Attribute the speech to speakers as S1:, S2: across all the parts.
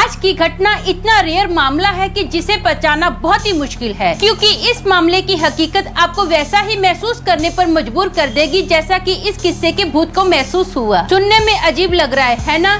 S1: आज की घटना इतना रेयर मामला है कि जिसे पहचानना बहुत ही मुश्किल है, क्योंकि इस मामले की हकीकत आपको वैसा ही महसूस करने पर मजबूर कर देगी जैसा कि इस किस्से के भूत को महसूस हुआ। सुनने में अजीब लग रहा है ना?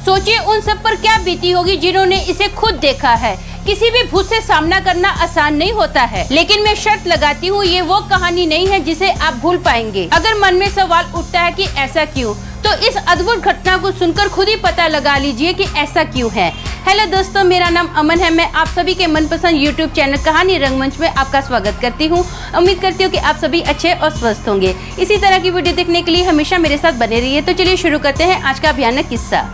S1: सोचिए उन सब पर क्या बीती होगी जिन्होंने इसे खुद देखा है। किसी भी भूत से सामना करना आसान नहीं होता है, लेकिन मैं शर्त लगाती हूँ ये वो कहानी नहीं है जिसे आप भूल पाएंगे। अगर मन में सवाल उठता है कि ऐसा क्यों, तो इस अद्भुत घटना को सुनकर खुद ही पता लगा लीजिए कि ऐसा क्यों है। हेलो दोस्तों, मेरा नाम अमन है। मैं आप सभी के मनपसंद यूट्यूब चैनल कहानी रंगमंच में आपका स्वागत करती हूँ। उम्मीद करती हूँ कि आप सभी अच्छे और स्वस्थ होंगे। इसी तरह की वीडियो देखने के लिए हमेशा मेरे साथ बने रहिए। तो चलिए शुरू करते हैं आज का भयानक किस्सा।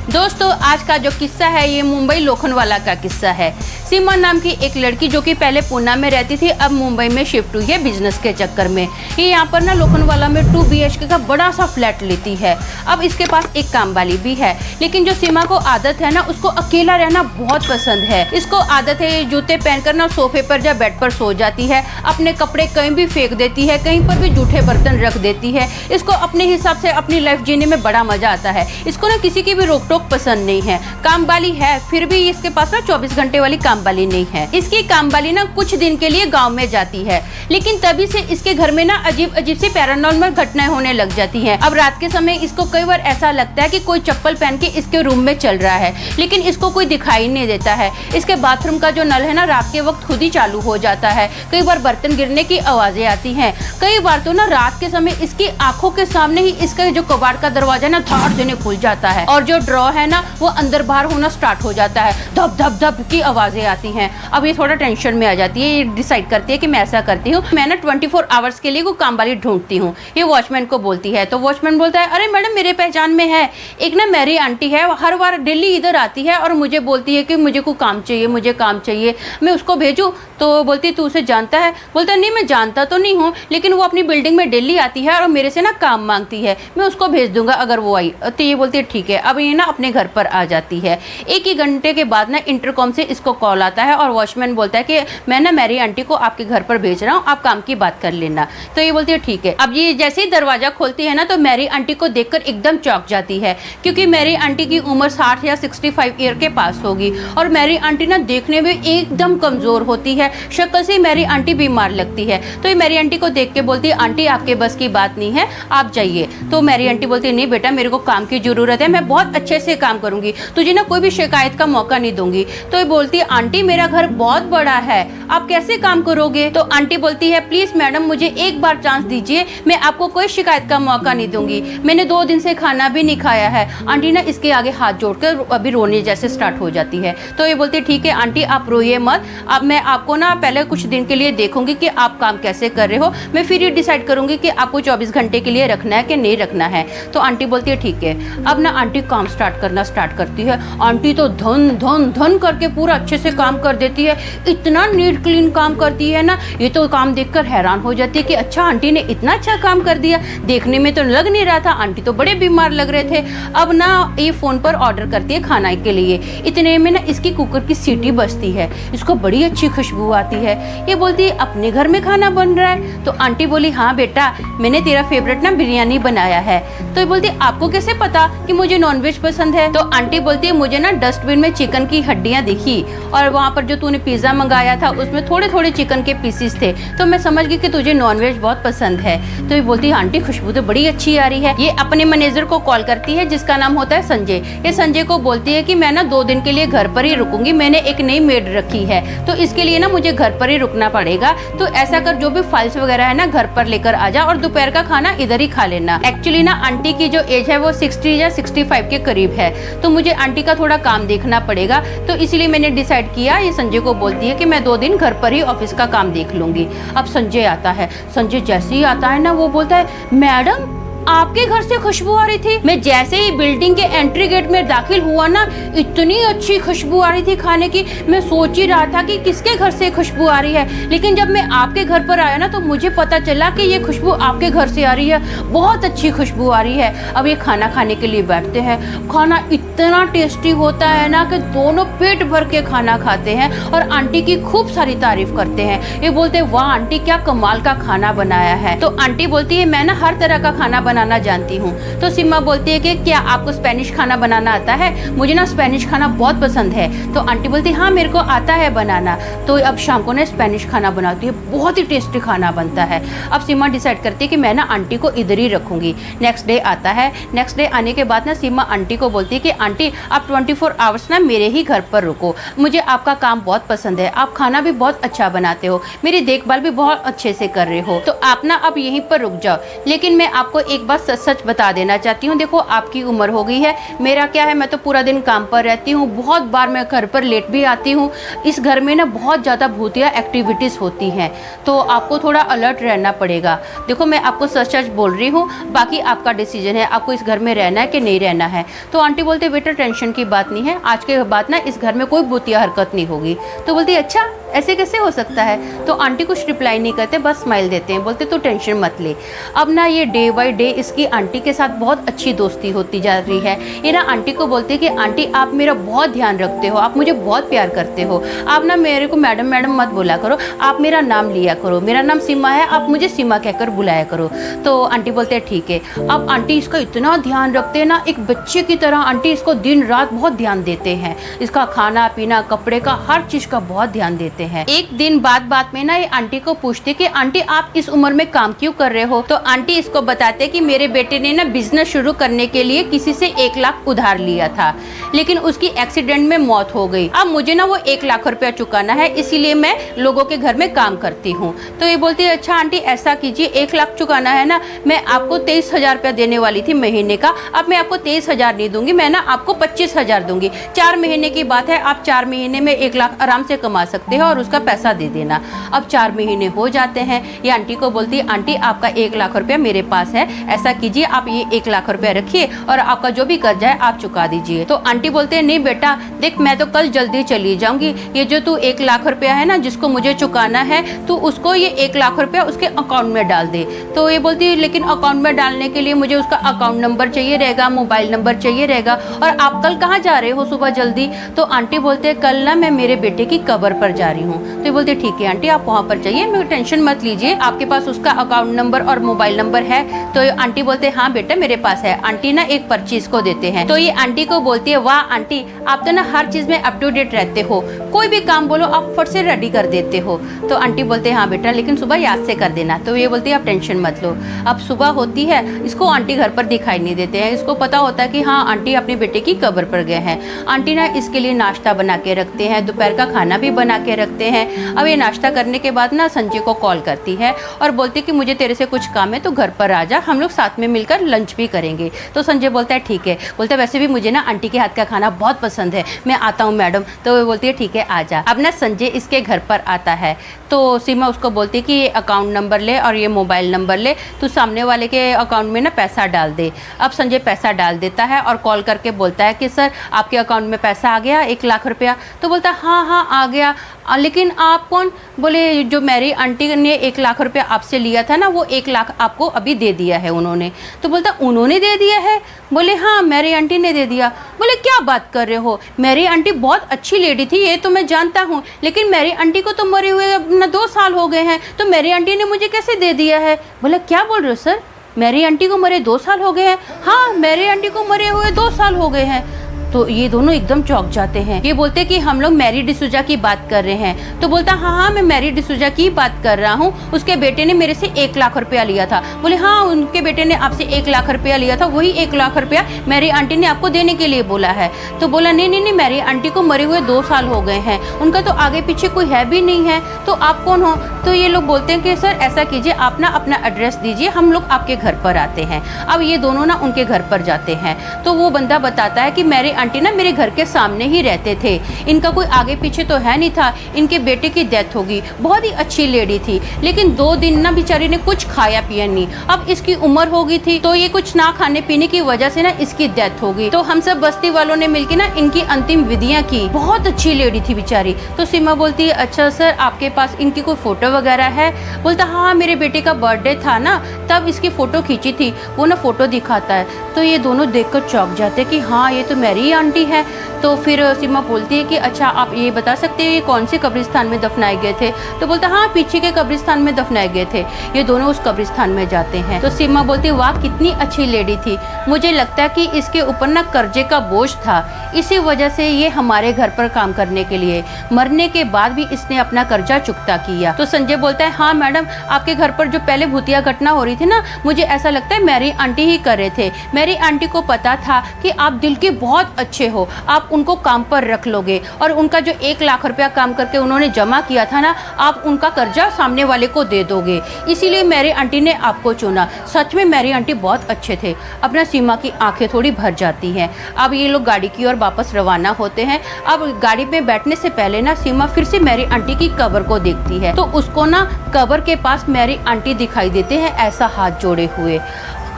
S1: दोस्तों, आज का जो किस्सा है ये मुंबई लोखंडवाला का किस्सा है। सीमा नाम की एक लड़की जो कि पहले पूना में रहती थी, अब मुंबई में शिफ्ट हुई है बिजनेस के चक्कर में। ये यहाँ पर ना लोखंडवाला में 2 BHK का बड़ा सा फ्लैट लेती है। अब इसके पास एक काम वाली भी है, लेकिन जो सीमा को आदत है ना, उसको अकेला रहना बहुत पसंद है। इसको आदत है जूते पहनकर ना सोफे पर या बेड पर सो जाती है, अपने कपड़े कहीं भी फेंक देती है, कहीं पर भी जूठे बर्तन रख देती है। इसको अपने हिसाब से अपनी लाइफ जीने में बड़ा मजा आता है। इसको ना किसी की भी रोक टोक पसंद नहीं है। काम वाली है, फिर भी इसके पास ना 24 घंटे वाली काम वाली नहीं है। इसकी काम वाली ना कुछ दिन के लिए गांव में जाती है, लेकिन तभी से इसके घर में ना अजीब अजीब सी पैरानॉर्मल घटनाएं होने लग जाती हैं। अब रात के समय इसको कई बार ऐसा लगता है कि कोई चप्पल पहन के इसके रूम में चल रहा है, लेकिन इसको कोई दिखाई नहीं देता है। इसके बाथरूम का जो नल है ना, रात के वक्त खुद ही चालू हो जाता है। कई बार बर्तन गिरने की आवाजें आती हैं। कई बार तो ना रात के समय इसकी आंखों के सामने ही इसका जो कबाड़ का दरवाजा ना धाड़ देने खुल जाता है, और जो ड्रॉ है ना वो अंदर बाहर होना स्टार्ट हो जाता है। धप धप धप की आवाजें आती हैं। अब ये थोड़ा टेंशन में आ जाती है। ये डिसाइड करती है कि मैं ऐसा करती हूँ, मैं ना 24 आवर्स के लिए वो काम वाली ढूंढती हूँ। ये वॉचमैन को बोलती है, तो वॉचमैन बोलता है, अरे मैडम मेरे पहचान में है एक ना मेरी आंटी है, हर बार डेली इधर आती है और मुझे बोलती है कि मुझे को काम चाहिए, मुझे काम चाहिए, मैं उसको भेजूँ? तो बोलती है तू उसे जानता है? बोलता है नहीं मैं जानता तो नहीं हूँ, लेकिन वो अपनी बिल्डिंग में डेली आती है और मेरे से ना काम मांगती है, मैं उसको भेज दूंगा अगर वो आई। तो ये बोलती है ठीक है। अब ये ना अपने घर पर आ जाती है। 1 ही घंटे के बाद ना इंटरकॉम से इसको कॉल आता है और वॉचमैन बोलता है कि मैं ना मेरी आंटी को आपके घर पर भेज रहा हूँ, आप काम की बात कर लेना। तो ये बोलती है ठीक है। अब ये जैसे ही दरवाजा खोलती है ना, तो मेरी आंटी को देखकर एकदम चौंक जाती है, क्योंकि मेरी आंटी की उम्र 60 या 65 ईयर के पास होगी, और मेरी आंटी ना देखने में एकदम कमजोर होती है। शक्ल से मेरी आंटी बीमार लगती है। तो ये मेरी आंटी को देख के बोलती है, आंटी आपके बस की बात नहीं है, आप जाइए। तो मेरी आंटी बोलती है नहीं बेटा, मेरे को काम की जरूरत है, मैं बहुत अच्छे से काम करूंगी, तुझे ना कोई भी शिकायत का मौका नहीं दूंगी। तो ये बोलती है आंटी मेरा घर बहुत बड़ा है, आप कैसे काम करोगे? तो आंटी बोलती है प्लीज मैडम मुझे एक बार चांस दीजिए, मैं आपको कोई शिकायत का मौका नहीं दूंगी, मैंने 2 दिन से खाना भी नहीं खाया है। आंटी ना इसके आगे हाथ जोड़कर अभी रोने जैसे स्टार्ट हो जाती है। तो ये बोलती है ठीक है आंटी आप रोइए मत, अब मैं आपको ना पहले कुछ दिन के लिए देखूंगी कि आप काम कैसे कर रहे हो, मैं फिर ये डिसाइड करूंगी कि आपको 24 घंटे के लिए रखना है कि नहीं रखना है। तो आंटी बोलती है ठीक है। अब ना आंटी काम स्टार्ट करती है। आंटी तो धन धन धन करके पूरा अच्छे से काम कर देती है, इतना नीट क्लीन काम करती है ना, ये तो काम देखकर हैरान हो जाती है कि अच्छा आंटी ने इतना अच्छा काम कर दिया, देखने में तो लग नहीं रहा था, आंटी तो बड़े बीमार लग रहे थे। अब ना ये फोन पर ऑर्डर करती है खाना के लिए। इतने में ना इसकी कुकर की सीटी बजती है, इसको बड़ी अच्छी खुशबू आती है। ये बोलती है अपने घर में खाना बन रहा है? तो आंटी बोली हाँ बेटा, मैंने तेरा फेवरेट ना बिरयानी बनाया है। तो ये बोलती है आपको कैसे पता कि मुझे नॉनवेज पसंद है? तो आंटी बोलती है मुझे ना डस्टबिन में चिकन की हड्डियां दिखी, और वहाँ पर जो तूने पिज्जा मंगाया था उसमें थोड़े थोड़े चिकन के पीसेस थे, तो मैं समझ गई कि तुझे नॉनवेज बहुत पसंद है। तो ये बोलती है आंटी खुशबू तो बड़ी अच्छी आ रही है। ये अपने मैनेजर को कॉल करती है जिसका नाम होता है संजय। ये संजय को बोलती है कि मैं ना 2 दिन के लिए घर पर ही रुकूंगी, मैंने एक नई मेड रखी है, तो इसके लिए ना मुझे घर पर ही रुकना पड़ेगा, तो ऐसा कर जो भी फाइल्स वगैरह है ना घर पर लेकर आ जा, और दोपहर का खाना इधर ही खा लेना। एक्चुअली ना आंटी की जो एज है वो 60 या 65 के करीब है, तो मुझे आंटी का थोड़ा काम देखना पड़ेगा, तो इसलिए मैंने डिसाइड किया। ये संजय को बोलती है कि मैं 2 दिन घर पर ही ऑफिस का काम देख लूंगी। अब संजय आता है। संजय जैसे ही आता है ना, वो बोलता है मैडम आपके घर से खुशबू आ रही थी। मैं जैसे ही बिल्डिंग के एंट्री गेट में दाखिल हुआ ना, इतनी अच्छी खुशबू आ रही थी खाने की, मैं सोच ही रहा था कि किसके घर से खुशबू आ रही है, लेकिन जब मैं आपके घर पर आया ना, तो मुझे पता चला कि ये खुशबू आपके घर से आ रही है, बहुत अच्छी खुशबू आ रही है। अब ये खाना खाने के लिए बैठते हैं। खाना इतना टेस्टी होता है ना कि दोनों पेट भर के खाना खाते हैं और आंटी की खूब सारी तारीफ करते हैं। ये बोलते हैं वाह आंटी क्या कमाल का खाना बनाया है। तो आंटी बोलती है मैं ना हर तरह का खाना बनाना जानती हूँ। तो सीमा बोलती है कि क्या आपको स्पेनिश खाना बनाना आता है? मुझे ना स्पेनिश खाना बहुत पसंद है। तो आंटी बोलती है हाँ मेरे को आता है बनाना। तो अब शाम को ना स्पेनिश खाना बनाती है, बहुत ही टेस्टी खाना बनता है। अब सीमा डिसाइड करती है कि मैं ना आंटी को इधर ही रखूंगी। नेक्स्ट डे आता है। नेक्स्ट डे आने के बाद ना सीमा आंटी को बोलती है कि आंटी आप 24 आवर्स ना मेरे ही घर पर रुको, मुझे आपका काम बहुत पसंद है, आप खाना भी बहुत अच्छा बनाते हो, मेरी देखभाल भी बहुत अच्छे से कर रहे हो, तो आप ना अब यहीं पर रुक जाओ। लेकिन मैं आपको एक बात सच सच बता देना चाहती हूँ, देखो आपकी उम्र हो गई है, मेरा क्या है, मैं तो पूरा दिन काम पर रहती हूँ, बहुत बार मैं घर पर लेट भी आती हूँ। इस घर में ना बहुत ज़्यादा भूतिया एक्टिविटीज़ होती हैं, तो आपको थोड़ा अलर्ट रहना पड़ेगा। देखो मैं आपको सच सच बोल रही हूँ, बाकी आपका डिसीजन है, आपको इस घर में रहना है कि नहीं रहना है। तो आंटी बोलते बेटा टेंशन की बात नहीं है, आज के बाद ना इस घर में कोई भूतिया हरकत नहीं होगी। तो बोलती अच्छा ऐसे कैसे हो सकता है? तो आंटी कुछ रिप्लाई नहीं करते, बस स्माइल देते हैं, बोलते तो टेंशन मत ले। अब ना ये डे बाय डे इसकी आंटी के साथ बहुत अच्छी दोस्ती होती जा रही है। ये ना आंटी को बोलते हैं कि आंटी आप मेरा बहुत ध्यान रखते हो, आप मुझे बहुत प्यार करते हो, आप ना मेरे को मैडम मैडम मत बोला करो, आप मेरा नाम लिया करो, मेरा नाम सीमा है, आप मुझे सीमा कहकर बुलाया करो। तो आंटी बोलते हैं ठीक है। अब आंटी इसका इतना ध्यान रखते हैं ना, एक बच्चे की तरह आंटी इसको दिन रात बहुत ध्यान देते हैं, इसका खाना पीना कपड़े का हर चीज़ का बहुत ध्यान देते हैं। एक दिन बात में ना ये आंटी को पूछती कि आंटी आप इस उम्र में काम क्यों कर रहे हो? तो आंटी इसको बताते कि मेरे बेटे ने ना बिजनेस शुरू करने के लिए किसी से 1 लाख उधार लिया था, लेकिन उसकी एक्सीडेंट में मौत हो गई। अब मुझे ना वो 1 लाख रुपया चुकाना है, इसीलिए मैं लोगों के घर में काम करती हूँ। तो ये बोलती है अच्छा आंटी ऐसा कीजिए, 1 लाख चुकाना है ना, मैं आपको 23,000 रुपया देने वाली थी महीने का, अब मैं आपको 23,000 नहीं दूंगी, मैं ना आपको 25,000 दूंगी। 4 महीने की बात है, आप 4 महीने में 1 लाख आराम से कमा सकते हो और उसका पैसा दे देना। अब 4 महीने हो जाते हैं। ये आंटी को बोलती है आंटी आपका 1 लाख रुपया मेरे पास है, ऐसा कीजिए आप ये 1 लाख रुपया रखिए और आपका जो भी कर्जा है आप चुका दीजिए। तो आंटी बोलते हैं नहीं बेटा देख मैं तो कल जल्दी चली जाऊंगी, ये जो तू 1 लाख रुपया है ना जिसको मुझे चुकाना है, तू उसको ये 1 लाख रुपया उसके अकाउंट में डाल दे। तो ये बोलती है लेकिन अकाउंट में डालने के लिए मुझे उसका अकाउंट नंबर चाहिए रहेगा, मोबाइल नंबर चाहिए रहेगा, और आप कल कहाँ जा रहे हो सुबह जल्दी? तो आंटी बोलते हैं कल ना मैं मेरे बेटे की कब्र पर जा रही हूँ। तो ये बोलते ठीक है आंटी आप वहाँ पर जाइए, मैं टेंशन मत लीजिए, आपके पास उसका अकाउंट नंबर और मोबाइल नंबर है? तो आंटी बोलते हैं हाँ बेटा मेरे पास है। आंटी ना एक पर्ची इसको देते हैं। तो ये आंटी को बोलती है वाह आंटी आप तो ना हर चीज में अप टू डेट रहते हो, कोई भी काम बोलो आप फट से रेडी कर देते हो। तो आंटी बोलते हैं हाँ बेटा लेकिन सुबह याद से कर देना। तो ये बोलती है आप टेंशन मत लो। अब सुबह होती है, इसको आंटी घर पर दिखाई नहीं देते हैं, इसको पता होता है कि हाँ आंटी अपने बेटे की कब्र पर गए हैं। आंटी ना इसके लिए नाश्ता बना के रखते हैं, दोपहर का खाना भी बना के रखते हैं। अब ये नाश्ता करने के बाद ना संजय को कॉल करती है और बोलती है कि मुझे तेरे से कुछ काम है, तो घर पर आ जा, हम लोग साथ में मिलकर लंच भी करेंगे। तो संजय बोलता है ठीक है। बोलता है वैसे भी मुझे ना आंटी के हाथ का खाना बहुत पसंद है, मैं आता हूँ मैडम। तो वो बोलती है ठीक है आ जा। अब ना संजय इसके घर पर आता है, तो सीमा उसको बोलती है कि ये अकाउंट नंबर ले और ये मोबाइल नंबर ले, तू सामने वाले के अकाउंट में ना पैसा डाल दे। अब संजय पैसा डाल देता है और कॉल करके बोलता है कि सर आपके अकाउंट में पैसा आ गया 1 लाख रुपया। तो बोलता है हाँ आ गया, लेकिन आप कौन? बोले जो मेरी आंटी ने 1 लाख रुपया आपसे लिया था ना, वो 1 लाख आपको अभी दे दिया है उन्होंने। तो बोलता उन्होंने दे दिया है? बोले हाँ मेरी आंटी ने दे दिया। बोले क्या बात कर रहे हो, मेरी आंटी बहुत अच्छी लेडी थी ये तो मैं जानता हूँ, लेकिन मेरी आंटी को तो मरे हुए अपना 2 साल हो गए हैं, तो मेरी आंटी ने मुझे कैसे दे दिया है? बोले क्या बोल रहे हो सर, मेरी आंटी को मरे 2 साल हो गए हैं? हाँ मेरी आंटी को मरे हुए 2 साल हो गए हैं। तो ये दोनों एकदम चौंक जाते हैं। ये बोलते कि हम लोग मैरी डिसूजा की बात कर रहे हैं। तो बोलता हाँ मैं मैरी डिसूजा की बात कर रहा हूँ, उसके बेटे ने मेरे से 1 लाख रुपया लिया था। बोले हाँ उनके बेटे ने आपसे 1 लाख रुपया लिया था, वही 1 लाख रुपया मेरी आंटी ने आपको देने के लिए बोला है। तो बोला नहीं मेरी आंटी को मरे हुए 2 साल हो गए हैं, उनका तो आगे पीछे कोई है भी नहीं है, तो आप कौन हो? तो ये लोग बोलते हैं कि सर ऐसा कीजिए आप ना अपना एड्रेस दीजिए, हम लोग आपके घर पर आते हैं। अब ये दोनों ना उनके घर पर जाते हैं, तो वो बंदा बताता है कि मेरी आंटी ना मेरे घर के सामने ही रहते थे, इनका कोई आगे पीछे तो है नहीं था, इनके बेटे की डेथ होगी, बहुत ही अच्छी लेडी थी, लेकिन 2 दिन ना बेचारी ने कुछ खाया पिया नहीं। अब इसकी उम्र हो गई थी, तो ये कुछ ना खाने पीने की वजह से ना इसकी डेथ हो गई। तो हम सब बस्ती वालों ने मिलकर ना इनकी अंतिम विधियां की, बहुत अच्छी लेडी थी बेचारी। तो सीमा बोलती है अच्छा सर आपके पास इनकी कोई फोटो वगैरह है? बोलता हाँ मेरे बेटे का बर्थडे था ना तब इसकी फोटो खींची थी, वो ना फोटो दिखाता है। तो ये दोनों देखकर चौंक जाते कि हाँ ये तो मेरी आंटी है। तो फिर सीमा बोलती है कि अच्छा आप ये बता सकते हैं ये कौन से कब्रिस्तान में दफनाए गए थे? तो बोलता हाँ पीछे के कब्रिस्तान में दफनाए गए थे। ये दोनों उस कब्रिस्तान में जाते हैं तो सीमा बोलती है वाह कितनी अच्छी लेडी थी, मुझे लगता है कि इसके ऊपर ना कर्जे का बोझ था, इसी वजह से ये हमारे घर पर काम करने के लिए, मरने के बाद भी इसने अपना कर्जा चुकता किया। तो संजय बोलता है हाँ मैडम आपके घर पर जो पहले भूतिया घटना हो रही थी ना, मुझे ऐसा लगता है मेरी आंटी ही कर रहे थे। मेरी आंटी को पता था कि आप दिल के बहुत अच्छे हो, आप उनको काम पर रख लोगे और उनका जो 1 लाख रुपया काम करके उन्होंने जमा किया था ना, आप उनका कर्जा सामने वाले को दे दोगे, इसीलिए मेरी आंटी ने आपको चुना। सच में मेरी आंटी बहुत अच्छे थे। अपना सीमा की आंखें थोड़ी भर जाती हैं। अब ये लोग गाड़ी की ओर वापस रवाना होते हैं। अब गाड़ी में बैठने से पहले ना सीमा फिर से मेरी आंटी की कब्र को देखती है तो उसको ना कब्र के पास मेरी आंटी दिखाई देते हैं ऐसा हाथ जोड़े हुए।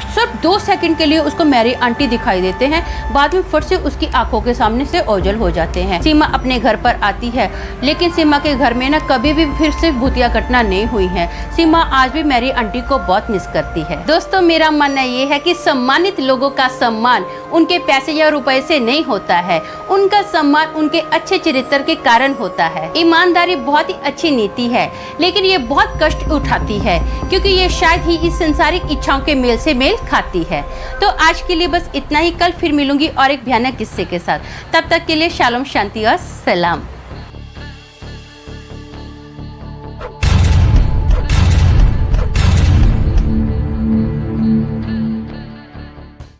S1: सिर्फ 2 सेकंड के लिए उसको मेरी आंटी दिखाई देते हैं, बाद में फिर से उसकी आंखों के सामने से ओझल हो जाते हैं। सीमा अपने घर पर आती है लेकिन सीमा के घर में ना कभी भी फिर से भूतिया घटना नहीं हुई है। सीमा आज भी मेरी आंटी को बहुत मिस करती है। दोस्तों मेरा मानना ये है कि सम्मानित लोगों का सम्मान उनके पैसे या रुपए से नहीं होता है, उनका सम्मान उनके अच्छे चरित्र के कारण होता है। ईमानदारी बहुत ही अच्छी नीति है लेकिन ये बहुत कष्ट उठाती है क्योंकि ये शायद ही इस संसारिक इच्छाओं के मेल से मेल खाती है। तो आज के लिए बस इतना ही, कल फिर मिलूंगी और एक भयानक किस्से के साथ। तब तक के लिए शालोम, शांति और सलाम।